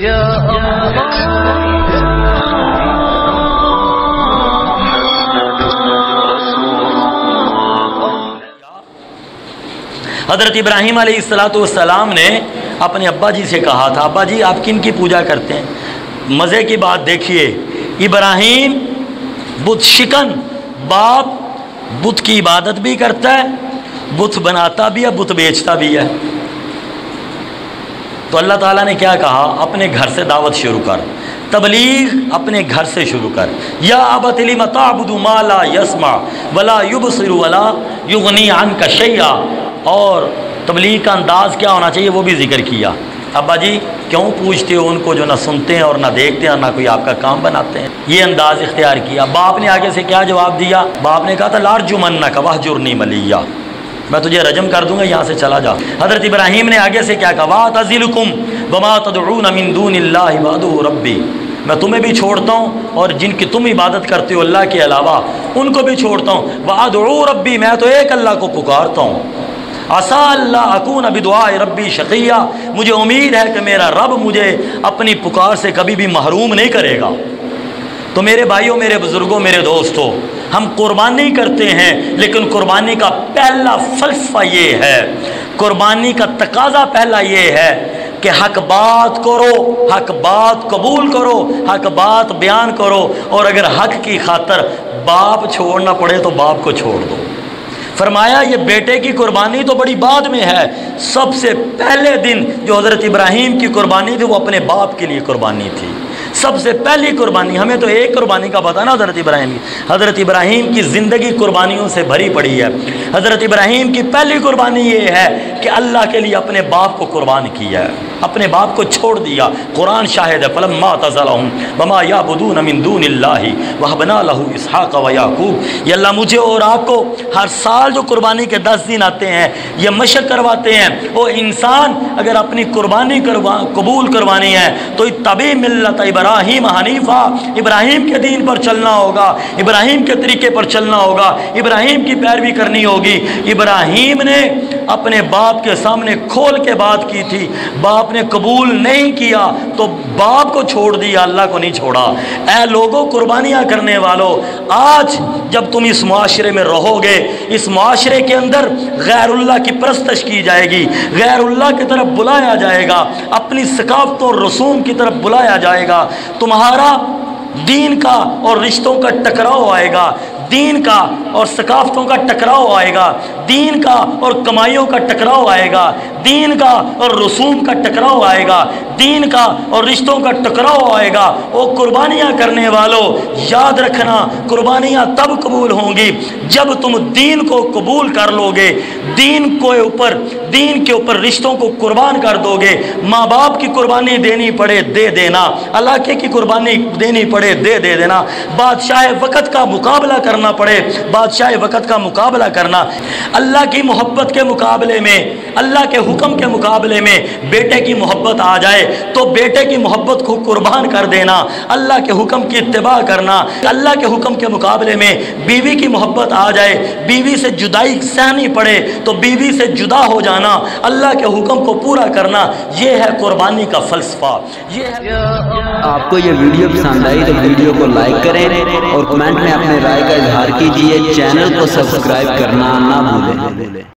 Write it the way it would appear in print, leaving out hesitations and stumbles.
حضرت ابراہیم علیہ السلام نے اپنے ابا جی سے کہا تھا، ابا جی آپ کن کی پوجا کرتے ہیں؟ مزے کی بات دیکھیے، ابراہیم بت شکن باپ بت کی عبادت بھی کرتا ہے، بت بناتا بھی ہے، بت بیچتا بھی ہے۔ تو اللہ تعالیٰ نے کیا کہا؟ اپنے گھر سے دعوت شروع کر، تبلیغ اپنے گھر سے شروع کر۔ یا ابت لم تعبد ما لا يسمع ولا يبصر ولا يغني عنك شيئا، اور تبلیغ کا انداز کیا ہونا چاہیے وہ بھی ذکر کیا۔ ابا جی کیوں پوچھتے ہو ان کو جو نہ سنتے ہیں اور نہ دیکھتے ہیں اور نہ کوئی آپ کا کام بناتے ہیں؟ یہ انداز اختیار کیا۔ باپ نے آگے سے کیا جواب دیا؟ باپ نے کہا تھا لارجمنک واہجرنی ملیہ، میں تجھے رجم کر دوں گا، یہاں سے چلا جا۔ حضرت ابراہیم نے آگے سے کیا کہا؟ واعتزلکم وما تدعون من دون اللہ وادعو ربی، میں تمہیں بھی چھوڑتا ہوں اور جن کی تم عبادت کرتے ہو اللہ کے علاوہ ان کو بھی چھوڑتا ہوں۔ وادعو ربی، میں تو ایک اللہ کو پکارتا ہوں۔ عسیٰ اللہ اکون بدعاء ربی شقیہ، مجھے امید ہے کہ میرا رب مجھے اپنی پکار سے کبھی بھی محروم نہیں کرے گا۔ تو میرے بھائیوں، میرے بزرگوں، میرے دوستوں، ہم قربانی کرتے ہیں، لیکن قربانی کا پہلا فلسفہ یہ ہے، قربانی کا تقاضا پہلا یہ ہے کہ حق بات کرو، حق بات قبول کرو، حق بات بیان کرو، اور اگر حق کی خاطر باپ چھوڑنا پڑے تو باپ کو چھوڑ دو۔ فرمایا یہ بیٹے کی قربانی تو بڑی بعد میں ہے، سب سے پہلے دن جو حضرت ابراہیم کی قربانی تھی وہ اپنے باپ کے لیے قربانی تھی۔ سب سے پہلی قربانی، ہمیں تو ایک قربانی کا پتہ نا حضرت ابراہیم کی، حضرت ابراہیم کی زندگی قربانیوں سے بھری پڑی ہے۔ حضرت ابراہیم کی پہلی قربانی یہ ہے کہ اللہ کے لیے اپنے باپ کو قربان کیا ہے، اپنے باپ کو چھوڑ دیا۔ قرآن شاہد ہے، فلما اعتزلهم وما يعبدون من دون الله وهبنا له اسحاق ويعقوب۔ یہ اللہ مجھے اور آپ کو ہر سال جو قربانی کے 10 دن آتے ہیں یہ مشق کرواتے ہیں۔ وہ انسان اگر اپنی قربانی قبول کروانی ہے تو اتبع ملت ابراہیم حنیفہ، ابراہیم کے دین پر چلنا ہوگا، ابراہیم کے طریقے پر چلنا ہوگا، ابراہیم کی پیروی کرنی ہوگی۔ ابراہیم نے اپنے باپ کے سامنے کھول کے بات کی تھی، باپ نے قبول نہیں کیا تو باپ کو چھوڑ دیا، اللہ کو نہیں چھوڑا۔ اے لوگوں، قربانیاں کرنے والوں، آج جب تم اس معاشرے میں رہو گے، اس معاشرے کے اندر غیر اللہ کی پرستش کی جائے گی، غیر اللہ کی طرف بلایا جائے گا، اپنی ثقافت اور رسوم کی طرف بلایا جائے گا، تمہارا دین کا اور رشتوں کا ٹکراؤ آئے گا، دین کا اور ثقافتوں کا ٹکراؤ آئے گا، دین کا اور کمائیوں کا ٹکراؤ آئے گا، دین کا اور رسوم کا ٹکراؤ آئے گا، دین کا اور رشتوں کا ٹکراؤ آئے گا۔ وہ قربانیاں کرنے والوں، یاد رکھنا، قربانیاں تب قبول ہوں گی جب تم دین کو قبول کر لو گے، دین کے اوپر رشتوں کو قربان کر دو گے۔ ماں باپ کی قربانی دینی پڑے دے دینا، علاقے کی قربانی دینی پڑے دے دینا، بادشاہ وقت کا مقابلہ کرنا پڑے بادشاہ وقت کا مقابلہ کرنا۔ اللہ کی محبت کے مقابلے میں، اللہ کے حکم کے مقابلے میں بیٹے کی محبت آ جائے تو بیٹے کی محبت کو قربان کر دینا، اللہ کے حکم کی اتباع کرنا۔ اللہ کے حکم کے مقابلے میں بیوی کی محبت آ جائے، بیوی سے جدائی سہنی پڑے تو بیوی سے جدا ہو جانا، اللہ کے حکم کو پورا کرنا، یہ ہے قربانی کا فلسفہ۔ یہ ہے۔ آپ کو یہ ویڈیو پسند آئی تو ویڈیو کو لائک کریں اور کمنٹ میں اپنے رائے کا اظہار کیجیے، چینل کو سبسکرائب کرنا نہ بھولیں۔